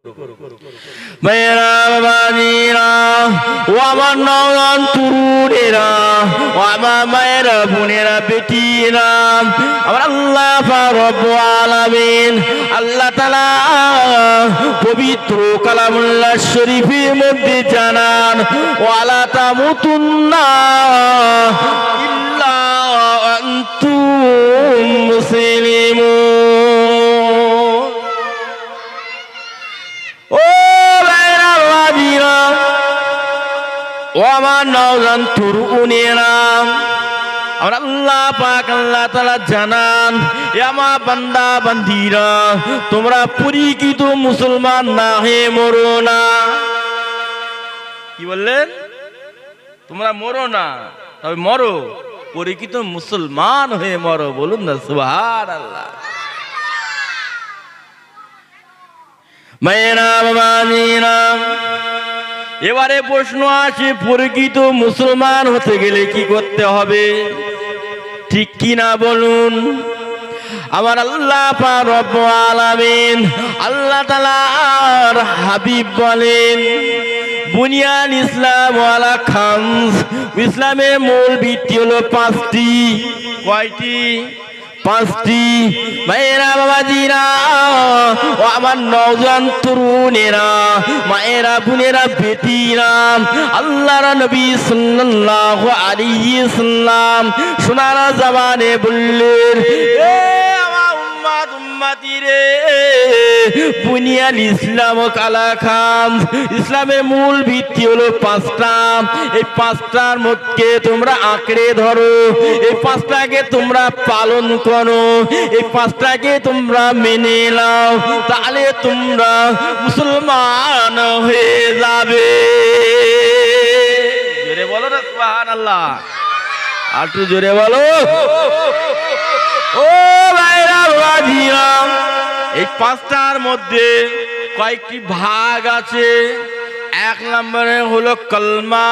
মেরা বাবাজিরা ও আমার নওজোয়ান তরুণেরা ও আমার মায়েরা বোনেরা বেটিরা আমার আল্লাহ পাক রব্বুল আলামিন আল্লাহ তাআলা পবিত্র কালামুল্লাহ শরীফের মধ্যে জানান ওয়ালা তামুতুন্না ইল্লা আনতুম মুসলিমুন। ও আমার নওজোয়ান তরুণেরা আমার আল্লাহ পাক আল্লাহ তাআলা জানান এ আমার বান্দা বান্দীরা তোমরা পরিচিত মুসলমান না হয়ে মরো না। কি বললেন? তোমরা মরো না, তবে মরো পরিচিত মুসলমান হয়ে মরো। বলুন না সুবহানাল্লাহ। মায়েরা বাবাজিরা এবারে প্রশ্ন আছে, প্রকৃত মুসলমান হতে গেলে কি করতে হবে? ঠিক কি না বলুন? আমার আল্লাহ পাক রব্বুল আলামিন আল্লাহ তাআলার হাবিব বলেন বুনিয়াল ইসলাম আলা খামস, ইসলামের মূল ভিত্তি হলো পাঁচটি। কয়টি? পাঁচটি। মায়েরা বাবাজিরা ও আমার নওজোয়ান তরুণেরা মায়েরা বোনেরা বেটিরা আল্লাহর নবী সাল্লাল্লাহু আলাইহি সাল্লাম সোনার জবানে বললেন এ আমার উম্মত উম্মতি রে বুনিয়াল ইসলাম আলা খামস, ইসলামের মূল ভিত্তি হলো পাঁচটা। এই পাঁচটার মধ্যে তোমরা আঁকড়ে ধরো, এই পাঁচটাকে তোমরা পালন করো, এই পাঁচটাকে তোমরা মেনে নাও, তাহলে তোমরা মুসলমান হয়ে যাবে। জোরে বলো না সুবহানাল্লাহ, আর একটু জোরে বলো। ও ভাইরা বাবাজিরা এই পাঁচটার মধ্যে কয়েকটি ভাগ আছে। এক নম্বরে হলো কলমা।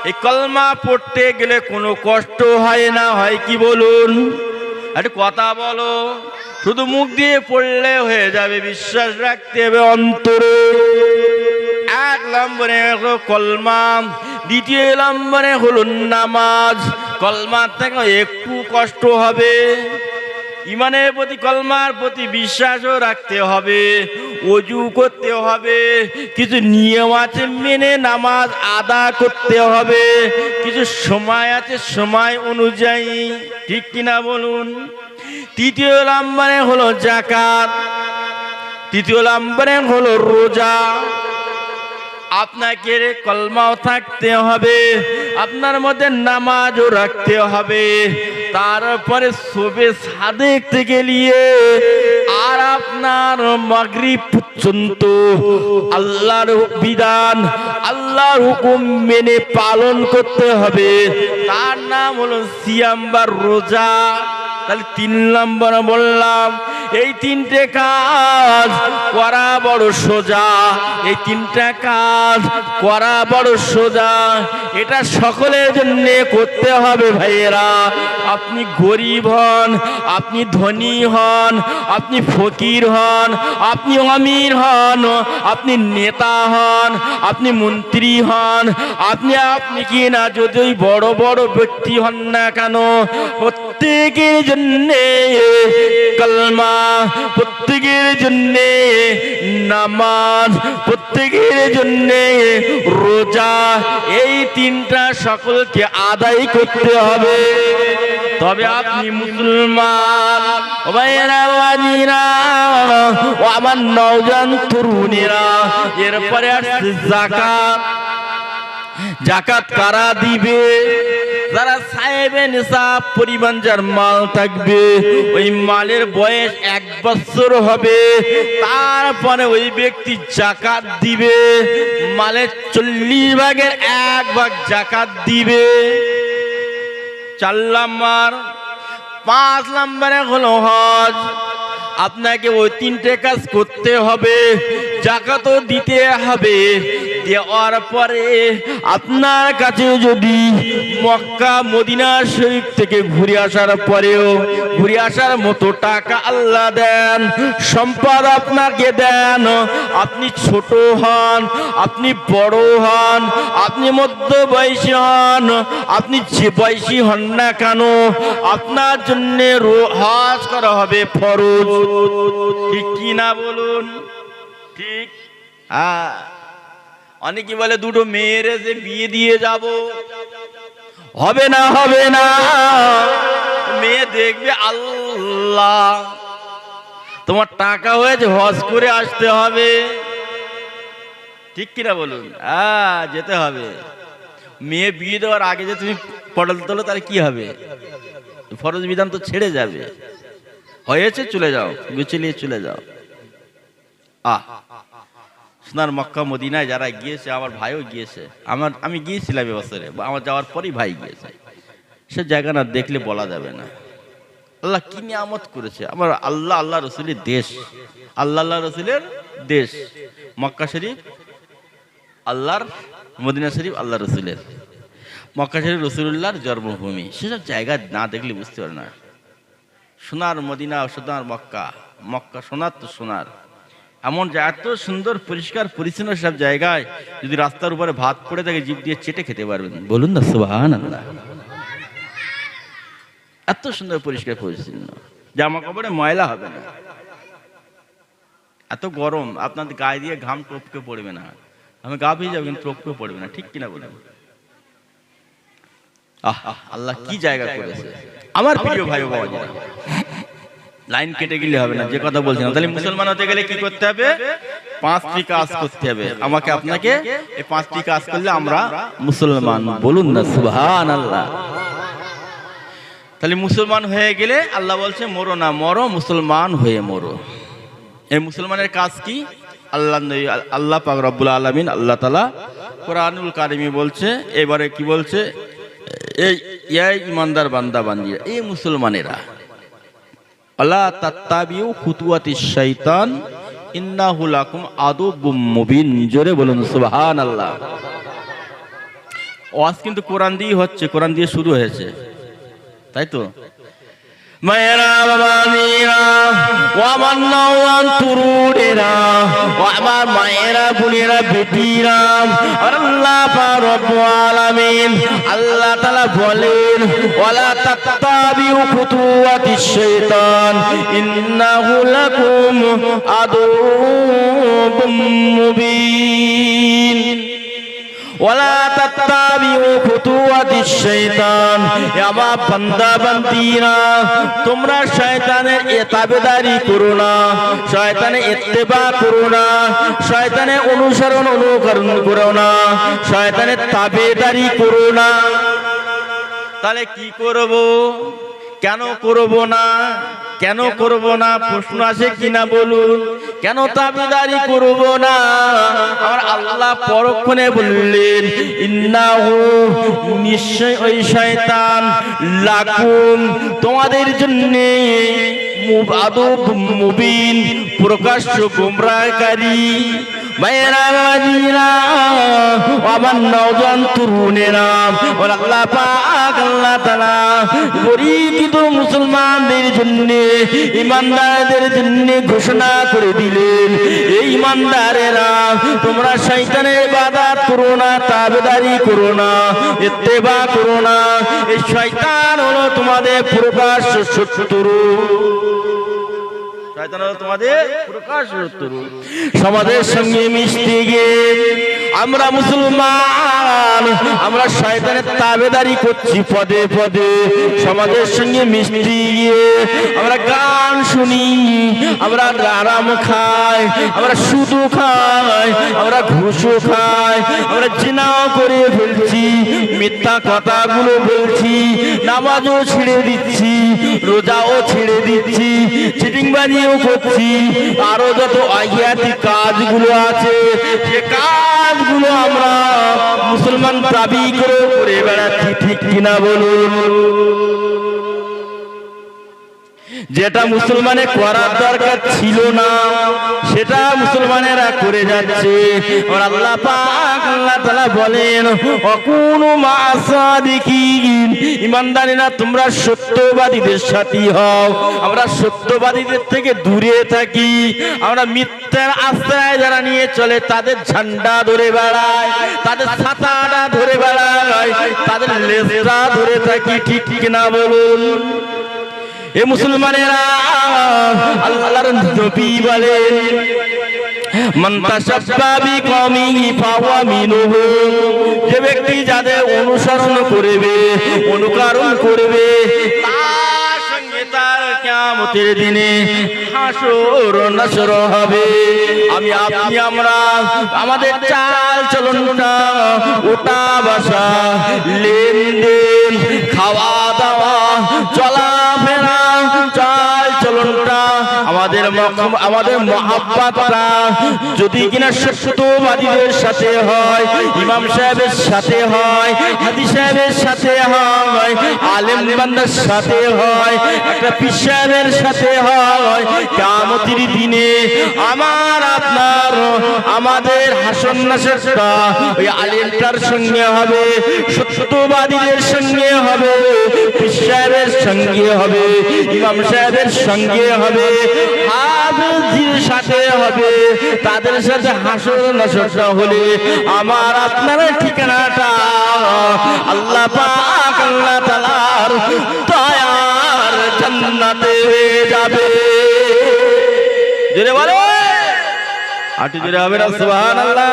এই কলমা পড়তে গেলে কোনো কষ্ট হয় না, হয় কি বলুন? একটু কথা বলো। শুধু মুখ দিয়ে পড়লে হয়ে যাবে, বিশ্বাস রাখতে হবে অন্তরে। এক নম্বরে হলো কলমা। দ্বিতীয় নম্বরে হলো নামাজ। কলমার থেকে একটু কষ্ট হবে, ইমানের প্রতি কলমার প্রতি বিশ্বাসও রাখতে হবে, ওযু করতে হবে, কিছু নিয়ম আছে মেনে নামাজ আদা করতে হবে, কিছু সময় আছে সময় অনুযায়ী। ঠিক কিনা বলুন? তৃতীয় নম্বরে হলো যাকাত। তৃতীয় নম্বরে হলো রোজা। আপনাকে কলমাও থাকতে হবে, আপনার মধ্যে নামাজও রাখতে হবে, তারপরে শবে সাদেক থেকে নিয়ে আর আপনার মাগরিব পর্যন্ত আল্লাহর বিধান আল্লাহর হুকুম মেনে পালন করতে হবে। তার নাম হলো সিয়াম বা রোজা। তাহলে তিন নম্বর বললাম, এই তিনটে কাজ করা বড় সোজা। এই তিনটা কাজ করা বড় সোজা, এটা সকলের জন্য করতে হবে ভাইয়েরা। আপনি গরিব হন, আপনি ধনী হন, আপনি ফকির হন, আপনি আমির হন, আপনি নেতা হন, আপনি মন্ত্রী হন, আপনি কি না যদি বড় বড় ব্যক্তি হন না কেন, প্রত্যেকের জন্যে কলমা, প্রত্যেকের জন্যে নামাজ, প্রত্যেকের জন্যে রোজা, এই তিনটা সকলকে আদায় করতে হবে, তবে আপনি মুসলমান। ও ভাইয়েরা বাবাজিরা ও আমার নওজোয়ান তরুণেরা, এরপরে আসছে যাকাত। যাকাত কারা দিবে? যারা সাহেবে নিসাব পরিমাণ যার মাল থাকবে, ওই মালের বয়স 1 বছর হবে, তারপরে ওই ব্যক্তি যাকাত দিবে। মালের 40 ভাগের 1 ভাগ যাকাত দিবে। 4 নম্বর। 5 নম্বরে হলো হজ। আপনাকে ওই তিনটে কাজ করতে হবে, যাকাতও দিতে হবে, দেওয়ার পরে আপনার কাছে যদি মক্কা মদিনা শরীফ থেকে ঘুরে আসার পরেও ঘুরে আসার মতো টাকা আল্লাহ দেন, সম্পদ আপনাকে দেন, আপনি ছোট হন, আপনি বড় হন, আপনি মধ্য বয়সী হন, আপনি যে বয়সী হন না কেন, আপনার জন্য হজ করা হবে ফরজ। ঠিক কি না বলুন? ঠিক। হ্যাঁ, অনেকে বলে দুটো মেয়ের যে বিয়ে দিয়ে যাব, হবে না, হবে না। মেয়ে দেখবে আল্লাহ, তোমার টাকা হয়েছে, হজ করে আসতে হবে। ঠিক কিনা বলুন? হ্যাঁ, যেতে হবে। মেয়ে বিয়ে দেওয়ার আগে যে তুমি পটল তোলো, তাহলে কি হবে? ফরজ বিধান তো ছেড়ে যাবে। হয়েছে, চলে যাও, গুছিয়ে চলে যাও। সোনার মক্কা মদিনায় যারা গিয়েছে, আমার ভাইও গিয়েছে, আমি গিয়েছিলাম এবছরে, আমার যাওয়ার পরই ভাই গিয়েছে। সে জায়গা না দেখলে বলা যাবে না আল্লাহ কি নিয়ামত করেছে। আমার আল্লাহ রসুলের দেশ, আল্লাহ রসুলের দেশ মক্কা শরীফ, আল্লাহর মদিনা শরীফ আল্লাহ রসুলের, মক্কা শরীফ রসুল্লাহর জন্মভূমি। সেসব জায়গা না দেখলে বুঝতে পারে না। সোনার মদিনা, সোনার মক্কা, মক্কা সোনার তো সোনার, এমন যে এত সুন্দর পরিষ্কার পরিচ্ছন্ন সব জায়গায় যদি রাস্তার উপরে ভাত পড়ে থাকে জিভ দিয়ে চেটে খেতে পারবেন। বলুন না সুবহানাল্লাহ। এত সুন্দর পরিষ্কার পরিচ্ছন্ন, জামা কাপড়ে ময়লা হবে না। এত গরম, আপনাদের গায়ে দিয়ে ঘাম টপকে পড়বে না। আমি গা ভিজে যাবো কিন্তু টপকে পড়বে না। ঠিক কিনা বলেন? আল্লাহ কি জায়গা করেছে আমার প্রিয় ভাই ও বাবাজিরা। লাইন কেটে গেলে হবে না, যে কথা বলছিলাম। তাহলে মুসলমান হতে গেলে কি করতে হবে? 5টি কাজ করতে হবে আমাকে আপনাকে। এই 5টি কাজ করলে আমরা মুসলমান। বলুন না সুবহানাল্লাহ। তাহলে মুসলমান হয়ে গেলে আল্লাহ বলছে মরো না, মরো মুসলমান হয়ে মরো। এই মুসলমানের কাজ কি? আল্লাহ পাক রব্বুল আলামিন আল্লাহ তাআলা কোরআনুল কারিমে বলছে। এবারে কি বলছে? এই ইমানদার বান্দা বান্দিরা, এই মুসলমানেরা, আলা তাত্তাবিউ খুতুওয়াতিশ শাইতান ইন্নাহু লাকুম আদুবুম মুবিন। জোরে বলুন সুবহানাল্লাহ। ওয়াজ কিন্তু কোরআন দিয়ে হচ্ছে, কোরআন দিয়ে শুরু হয়েছে, তাই তো? মায়েরা বাবারা, ও আমার নওয়ান তরুণেরা, ও আমার মায়েরা বোনেরা বেটিরা, আল্লাহ পাক রব্বুল আলামিন আল্লাহ তাআলা বলেন ওয়ালা তাত্তাবিউ খুতুওয়াতিশ শাইতান ইন্নাহু লাকুম আদুবুম মুবিন। ওয়ালা তাত্তাবিউ খুতুওয়াতিশ শাইতান, আমার বান্দা বান্দীরা, তোমরা শয়তানের তাবেদারি করো না, শয়তানের ইত্তেবা করো না, শয়তানের অনুসরণ অনুকরণ করো না, শয়তানের তাবেদারি করো না। তাহলে কি করব? কেন করব না? কেন করব না? প্রশ্ন আছে কিনা বলুন? কেন তাবেদারি করব না? আমার আল্লাহ পরক্ষণে বললেন ইন্নাহু, নিশ্চয় ওই শয়তান, লাকুম, তোমাদের জন্য, আদুবুম মুবিন, প্রকাশ্য গোমরাহকারী। ভাইয়েরা বাবাজিরা, আমার নওজোয়ান তরুণেরা, আল্লাহ পাক আল্লাহ তাআলা পরিচিত মুসলমানদের জন্য, ইমানদারদের জন্য ঘোষণা করে দিলেন, এই ইমানদারেরা, তোমরা শয়তানের ইবাদত করো না, তাবেদারি করো না, ইত্তেবা করো না। এই শয়তান হলো তোমাদের প্রকাশ্য শত্রু। শয়তান হলো তোমাদের প্রকাশ্য শত্রু। সমাজের সঙ্গে মিশতে গিয়ে আমরা মুসলমান, আমরা শয়তানের তাবেদারি করছি পদে পদে। সমাজের সঙ্গে মিশতে গিয়ে আমরা গান শুনি, আমরা আরাম খাই, আমরা সুদও খাই, আমরা ঘুষও খাই, আমরা জিনাও করে ফেলছি, মিথ্যা কথাগুলো বলছি, নামাজও ছেড়ে দিচ্ছি, রোজাও ছেড়ে দিচ্ছি, চিটিংবাজিও করছি, আরো যত আইয়াতি কাজগুলো আছে সে কাজগুলো আমরা মুসলমান দাবি করে বেড়াচ্ছি। ঠিক কিনা বলুন? যেটা মুসলমানের করার দরকার ছিল না সেটা মুসলমানেরা করে যাচ্ছে। আর আল্লাহ পাক আল্লাহ তাআলা বলেন অকুনু মাসাদিকিন, ঈমানদারেরা তোমরা সত্যবাদীদের সাথী হও। আমরা সত্যবাদীদের থেকে দূরে থাকি। আমরা মিথ্যার আশ্রয় যারা নিয়ে চলে তাদের ঝান্ডা ধরে বেড়ায়, তাদের ছাতাটা ধরে বেড়ায়, তাদের লেজটা ধরে থাকি। ঠিক ঠিক না বলুন? এ মুসলমানেরা আল্লাহর নবী বলেন মান তাশাব্বা বিকওমিহি ফাহুয়া মিনহুম, যে ব্যক্তি যাদের অনুসরণ করবে অনুকরণ করবে তার সঙ্গে তার কিয়ামতের দিনে হাসর নাসর হবে। আমি আপনি আমরা আমাদের চাল চলনটা ওঠা বসা লেনদেন খাওয়া দাওয়া চলাফেরা চাল চলনটা আমাদের মহাব্বতটা যদি কিনা সত্যবাদীদের সাথে হয়, ইমাম সাহেবের সাথে হয়, হাদিস সাহেবের সাথে হয়, আলেম বান্দার সাথে হয়, একটা পীর সাহেবের সাথে হয়, কিয়ামতের দিনে আমার আপনার আমাদের হাসর নাসরটা ওই আলেমটার সঙ্গে হবে, সত্যবাদীদের সঙ্গে হবে, পীর সাহেবের সঙ্গে হবে, ইমাম সাহেবের সঙ্গে হবে, হাফেজের সাথে হবে। তাদের সাথে হাসর নাসরটা হলে আমার আপনার ঠিকানাটা আল্লাহ পাক আল্লাহ তাআলার দয়ার জান্নাতে হয়ে যাবে। জোরে বলো, আটি জোরে হবে না সুবহানাল্লাহ।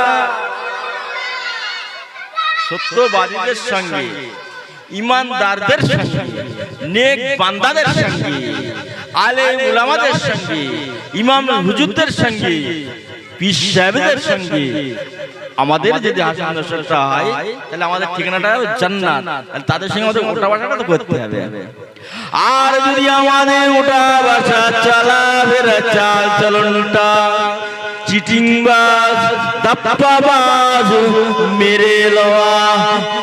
সত্যবাদীদের সঙ্গে, ইমানদারদের সঙ্গে, নেক বান্দাদের সঙ্গে, আলেম উলামাদের সঙ্গে, ইমাম হুজুরদের সঙ্গে, পীর সাহেবদের সঙ্গে আমাদের যদি হাসর নাসরটা হয় তাহলে আমাদের ঠিকানাটা জান্নাত। তাহলে তাদের সঙ্গে আমাদের ওঠা বসাটা তো করতে হবে। আর যদি আমাদের ওঠা বসা চলাফেরা চাল চলনটা চিটিংবাজ, দাপ্পাবাজ, মেরে লওয়া,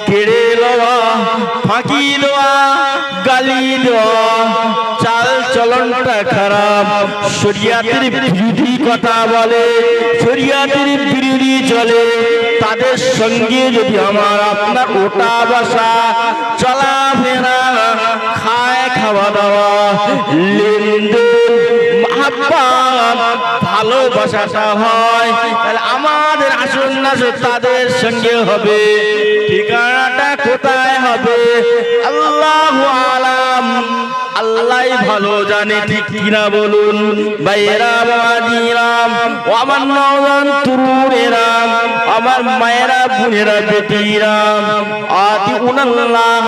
কেড়ে লওয়া, ফাঁকি দেওয়া, গালি দেওয়া, চাল চলনটা খারাপ, শরিয়াতের বিরোধী কথা বলে, শরিয়াতের বিরোধী চলে, তাদের সঙ্গে যদি আমার আপনার ওঠা বসা চলাফেরা খায় খাওয়া দাওয়া লেনদেন মহাব্বত ভালোবাসাটা হয় তাহলে আমাদের হাসর নাসর তাদের সঙ্গে হবে। ঠিকানাটা কোথায় হবে আল্লাহু আলাম, আল্লাহ ভালো জানে। ঠিক কিনা বলুন ভাইয়েরা বাবাজিরাম, ও আমার নওজোয়ান তরুণেরা, আমার মায়েরা বোনেরা বেটিরা, আতিউনাল্লাহ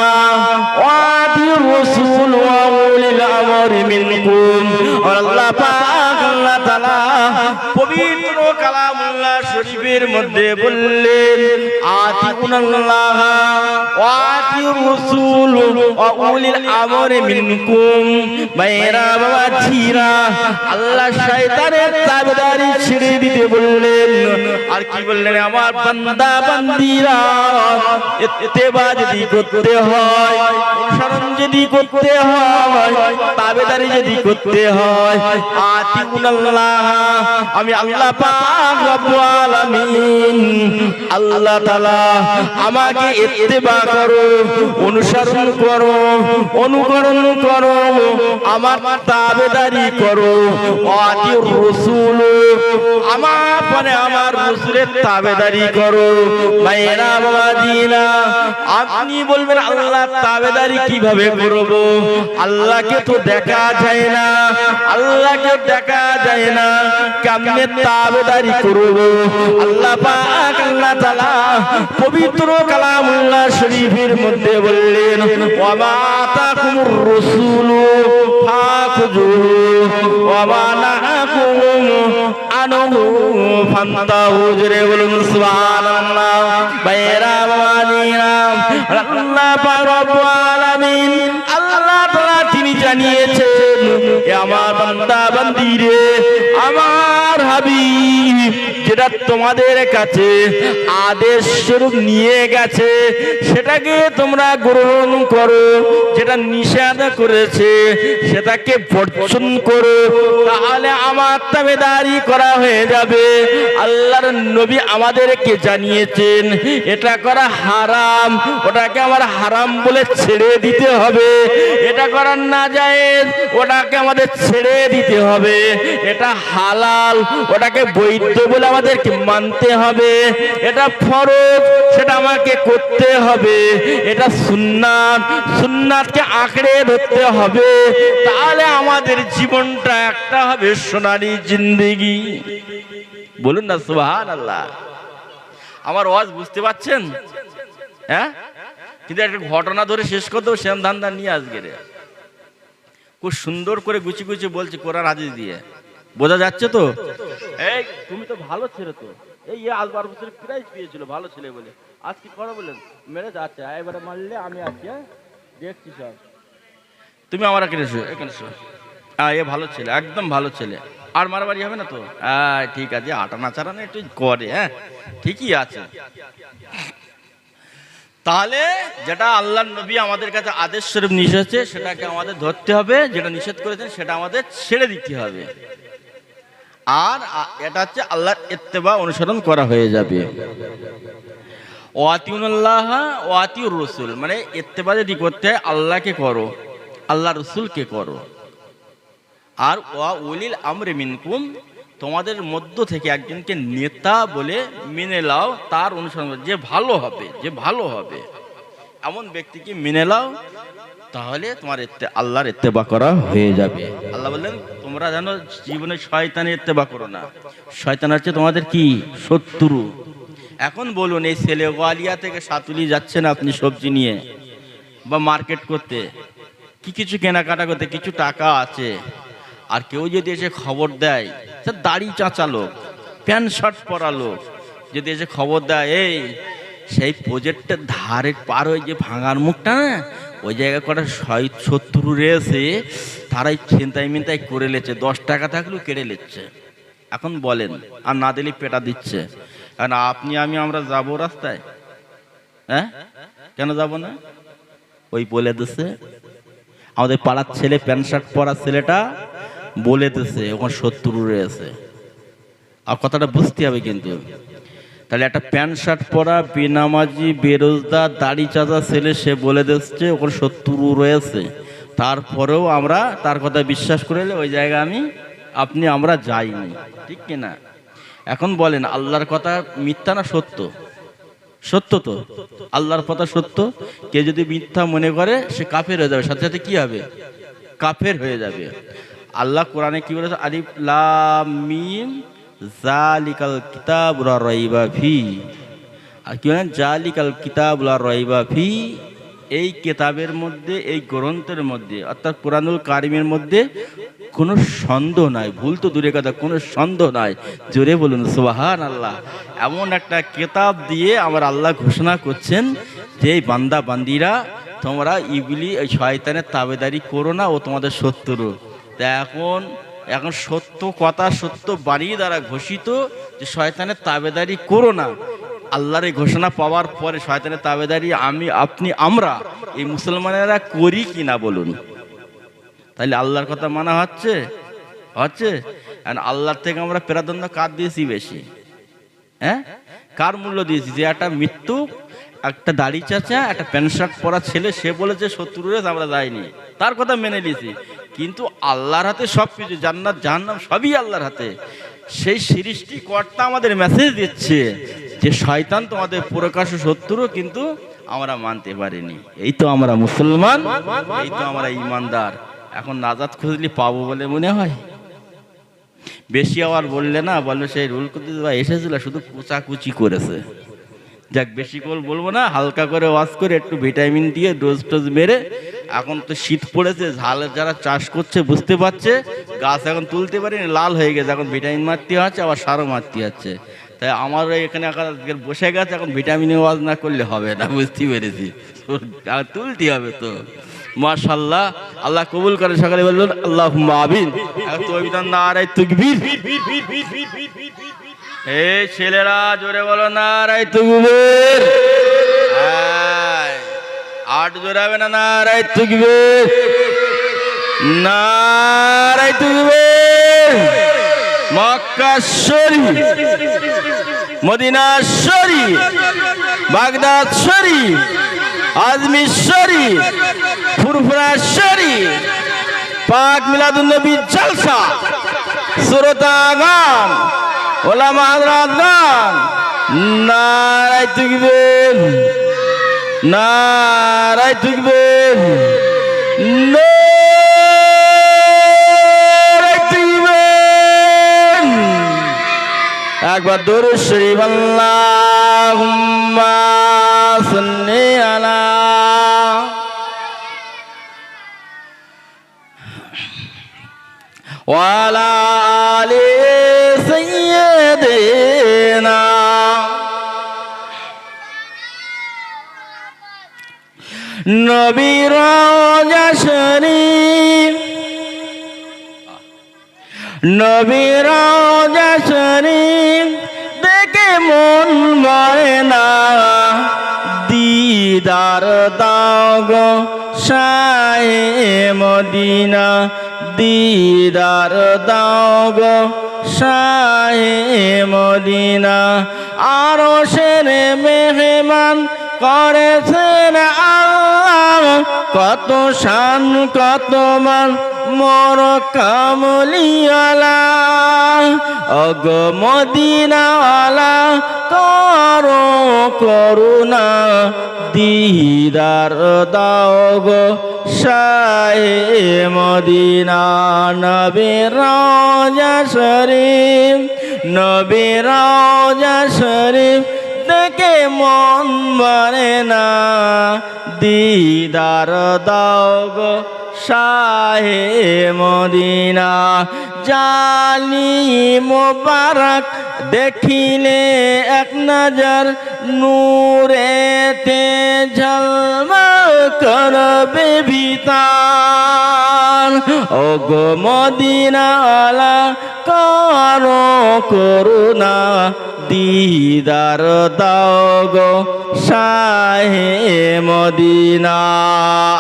ওয়া আতিউর রাসূল ওয়া উলিল আমরি মিনকুম। আল্লাহ পাক আল্লাহ তাআলা পবিত্র কালামুল্লাহ শরীফের মধ্যে বললেন আতিউনাল্লাহ ওয়া আতিউর রাসূল ওয়া উলিল আমরি মিনকুম। ভাইয়েরা বাবাজিরা, আল্লাহ শয়তানের তাবেদারি ছেড়ে দিতে বললেন। আর কি বললেন? আমার বান্দা বান্দিরা ইত্তেবা যদি করতে হয়, অনুসরণ যদি করতে হয়, তাবেদারি যদি করতে হয়, আতিউনাল্লাহ, আমি আল্লাহ পাক রব্বুল আলামিন আল্লাহ তাআলা আমাকে ইত্তেবা করো, অনুসরণ করো, অনুকরণ করো, আমার তাবেদারি করো। আতিউর রাসূল, আমার পরে আমার রাসূলের তাবেদারি করো। ভাইয়েরা বাবাজিরা, আপনি বলবেন আল্লাহ তাবেদারি কিভাবে করব? আল্লাহকে তো দেখা যায় না, আল্লাহকে দেখা যায় না, কেমনে তাবেদারি করব? আল্লাহ পাক আল্লাহ তাআলা পবিত্র কালামুল্লাহ শরীফের মধ্যে বললেন ওয়া মা আতাকুমুর রাসূলু ফাখুযুহু ওয়া মা নাহাকুম আনহু ফান্তাহু। জোরে বলুন সুবহানাল্লাহ। ভাইয়েরা বাবাজিরা, আল্লাহ পাক রব্বুল আলামিন আল্লাহ তাআলা তিনি জানিয়েছেন এ আমার বান্দা বান্দিরে, আমার হাবিব যেটা যেটা তোমাদের কাছে আদেশ স্বরূপ নিয়ে গেছে সেটাকে তোমরা গ্রহণ করো, যেটা নিষেধ করেছে সেটাকে বর্জন করো, তাহলে আমার তাবেদারি করা হয়ে যাবে। আল্লাহর নবী আমাদেরকে জানিয়েছেন এটা করা হারাম, ওটাকে আমার হারাম বলে ছেড়ে দিতে হবে। এটা করা নাজায়েজ, ওটাকে আমাদের ছেড়ে দিতে হবে। এটা হালাল, ওটাকে বৈধ বলে আমাদেরকে মানতে হবে। এটা ফরজ, সেটা আমাকে করতে হবে। এটা সুন্নাত, সুন্নাতকে আঁকড়ে ধরতে হবে, তাহলে আমাদের জীবনটা একটা হবে সোনালী জিন্দেগি। বলুন না সুবহানাল্লাহ। আমার ওয়াজ বুঝতে পারছেন? হ্যাঁ, কিন্তু একটা ঘটনা ধরে শেষ করে দেবো, শ্যাম ধান্দা নিয়ে আজকে খুব সুন্দর করে গুছি গুছি বলছি কোরআন হাদিস দিয়ে। বোঝা যাচ্ছে তো? এই তুমি তো ভালো ছেলে, তো এই আলবার বছর প্রাইজ পেয়েছিল ভালো ছেলে বলে, আজ কি করো বলেন? মেরে যাচ্ছে, এবারে মারলে আমি আছি, দেখছি সব। তুমি আমার এখানে এসো, এখানে এসো। এ ভালো ছেলে, একদম ভালো ছেলে। আর মারামারি হবে না তো? ঠিক আছে, আটা নাচারা না একটু করে, হ্যাঁ ঠিকই আছে। তাহলে যেটা আল্লাহর নবী আমাদের কাছে আদেশ স্বরূপ নিষেধ, সেটাকে আমাদের ধরতে হবে, যেটা নিষেধ করেছেন সেটা আমাদের ছেড়ে দিতে হবে। আর এটা হচ্ছে আল্লাহর ইত্তেবা, অনুসরণ করা হয়ে যাবে। ওয়াতিউল্লাহ ওয়াতিউর রাসূল, মানে ইত্তেবা যদি করতে হয় আল্লাহকে করো, আল্লাহ রাসূলকে করো। আর ওয়া উলিল আমরি মিনকুম, তোমাদের মধ্য থেকে একজনকে নেতা বলে মেনে নাও, তার অনুসরণ যে ভালো হবে, যে ভালো হবে এমন ব্যক্তিকে মেনে নাও, তাহলে তোমার আল্লাহর ইত্তেবা করা হয়ে যাবে। আল্লাহ বললেন তোমরা জানো জীবনে শয়তানের ইত্তেবা করো না, শয়তান হচ্ছে তোমাদের কি শত্রু। এখন বলুন, এই ছেলে গোয়ালিয়া থেকে সাতুলি যাচ্ছেন আপনি সবজি নিয়ে বা মার্কেট করতে, কি কিছু কেনাকাটা করতে, কিছু টাকা আছে, আর কেউ যদি এসে খবর দেয়, দাড়ি চাঁচা লোক, প্যান্ট শার্ট পরা লোক যদি এসে খবর দেয়, এই সেই প্রজেক্টের ধারে পার হয়ে যে ভাঙার মুখটা না, ওই জায়গায় কটা শত্রু রয়েছে, তারাই ছিনতাই মিনতাই করে লেছে, 10 টাকা থাকলেও কেড়ে নিচ্ছে। এখন বলেন, আর না দিলে পেটা দিচ্ছে। কারণ আপনি আমরা যাব রাস্তায়, হ্যাঁ কেন যাব না? ওই বলে দিচ্ছে আমাদের পাড়ার ছেলে, প্যান্ট শার্ট পরা ছেলেটা বলে দিচ্ছে ওখানে শত্রু রয়েছে। আর কথাটা বুঝতে হবে কিন্তু। তাহলে একটা প্যান্ট শার্ট পরা বেনামাজি বেরোজগার দাড়ি চাচা ছেলে সে বলে দিচ্ছে ওখানে শত্রু রয়েছে, তারপরেও আমরা তার কথা বিশ্বাস করে ওই জায়গায় আমরা যাইনি, ঠিক কিনা? এখন বলেন আল্লাহর কথা মিথ্যা না সত্য? সত্য তো, আল্লাহর কথা সত্য। কে যদি মিথ্যা মনে করে সে কাফের হয়ে যাবে, সাথে সাথে কি হবে? কাফের হয়ে যাবে। আল্লাহ কোরআনে কি বলেছে? আলিফ লাম মিম যালিকাল কিতাবু লা রাইবা ফি। আর কি বলেন? যালিকাল কিতাবু লা রাইবা ফি, এই কিতাবের মধ্যে, এই গ্রন্থের মধ্যে, অর্থাৎ কোরআনুল কারিমের মধ্যে কোনো সন্দেহ নাই। ভুল তো দূরে কথা, কোনো সন্দেহ নাই। জোরে বলুন সুবহানাল্লাহ। এমন একটা কিতাব দিয়ে আমার আল্লাহ ঘোষণা করছেন যে এই বান্দা বান্দিরা তোমরা এই শয়তানের তাবেদারি করো না, ও তোমাদের শত্রু। তা এখন সত্য কথা, সত্য বাণী দ্বারা ঘোষিত যে শয়তানের তাবেদারি করো না, আল্লাহর এই ঘোষণা পাওয়ার পরে শয়তানের তাবেদারি আমরা এই মুসলমানেরা করি কিনা বলুন? তাহলে আল্লাহর কথা মানা হচ্ছে? আল্লাহর থেকে আমরা প্রাধান্য কার দিয়েছি বেশি? হ্যাঁ, কার মূল্য দিয়েছি? যে একটা মৃত্যু, একটা দাড়ি চাচা, একটা প্যান্ট শার্ট পরা ছেলে সে বলেছে শত্রু রেস, আমরা যাইনি, তার কথা মেনে নিয়েছি। কিন্তু আল্লাহর হাতে সবকিছু, জান্নাত জাহান্নাম সবই আল্লাহর হাতে। সেই সৃষ্টিকর্তা আমাদের মেসেজ দিচ্ছে যে শয়তান তোমাদের প্রকাশ্য শত্রু, কিন্তু আমরা মানতে পারিনি। এই তো আমরা মুসলমান, এই তো আমরা ঈমানদার। এখন নাজাত খুঁজলে পাবো বলে মনে হয়? বেশি আবার বললে না, বলবে সেই রুল করতে এসেছিল শুধু কুচাকুচি করেছে। যাক, বেশি করে বলবো না, হালকা করে ওয়াশ করে একটু ভিটামিন দিয়ে ডোজ টোজ মেরে। এখন তো শীত পড়েছে, ঝালের যারা চাষ করছে বুঝতে পারছে গাছ এখন তুলতে পারিনি, লাল হয়ে গেছে, এখন ভিটামিন মারতে হচ্ছে, আবার সারও মারতে হচ্ছে। তাই আমার এখানে বসে গেছে, এখন ভিটামিনের ওয়াজ না করলে হবে না, বুঝতে পেরেছি, তুলতে হবে তো। মাশাআল্লাহ, আল্লাহ কবুল করে। সকালে বললেন আল্লাহুম্মা আমিন। নারায়ে তাকবীর। এই ছেলেরা জোরে বলো নারায়ে তাকবীর। আট জোরে হবে না নারায়ে তাকবীর, নারায়ে তাকবীর। মক্কা শরীফ, মদিনা শরীফ, বাগদাদ শরীফ, আজমির শরীফ, ফুরফুরা শরীফ, পাক মিলাদুন নবী জলসা, শ্রোতা গান, ওলামা হযরত গান, নারায়ে তাকবীর, নারায়ে তাকবীর, নারায়ে তাকবীর। একবার দুরূদ শরীফ, আল্লাহুম্মা সাল্লি আলা ওয়া আলা আলি সাইয়্যিদিনা। নবীর রওজা শরীফ, নবীর রওজা শরীফ দেখে মন ভরে না, দিদার দাও গো শাহে মদিনা, দিদার দাও গো শাহে মদিনা। আরশের মেহমান করেছেন আল্লাহ, কত শান কত মান মোর কামলিওয়ালা। ওগো মদিনাওয়ালা করো করুণা, দিদার দাও গো শাহে মদিনা। নবীর রওজা শরীফ, নবীর রওজা শরীফ দেখে মন ভরে না, দিদার দাও গো শাহে মদিনা। জানি মোবারক দেখিলে এক নজর, নূরেতে ঝলমল করবে ভিতর। ওগো মদিনাওয়ালা করো করুণা, দিদার দাও গো শাহে মদিনা।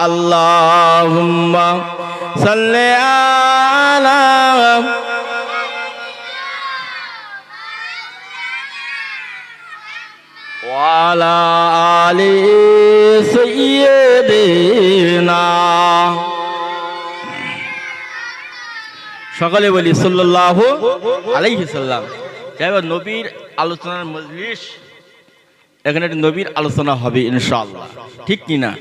আল্লাহুম্মা সাল্লি আলা ওয়া আলা আলি সাইয়্যিদিনা। সকলে বলি সাল্লাল্লাহু আলাইহি সাল্লাম। এবার নবীর আলোচনার মজলিস, এখানে নবীর আলোচনা হবে ইনশাআল্লাহ, ঠিক কিনা?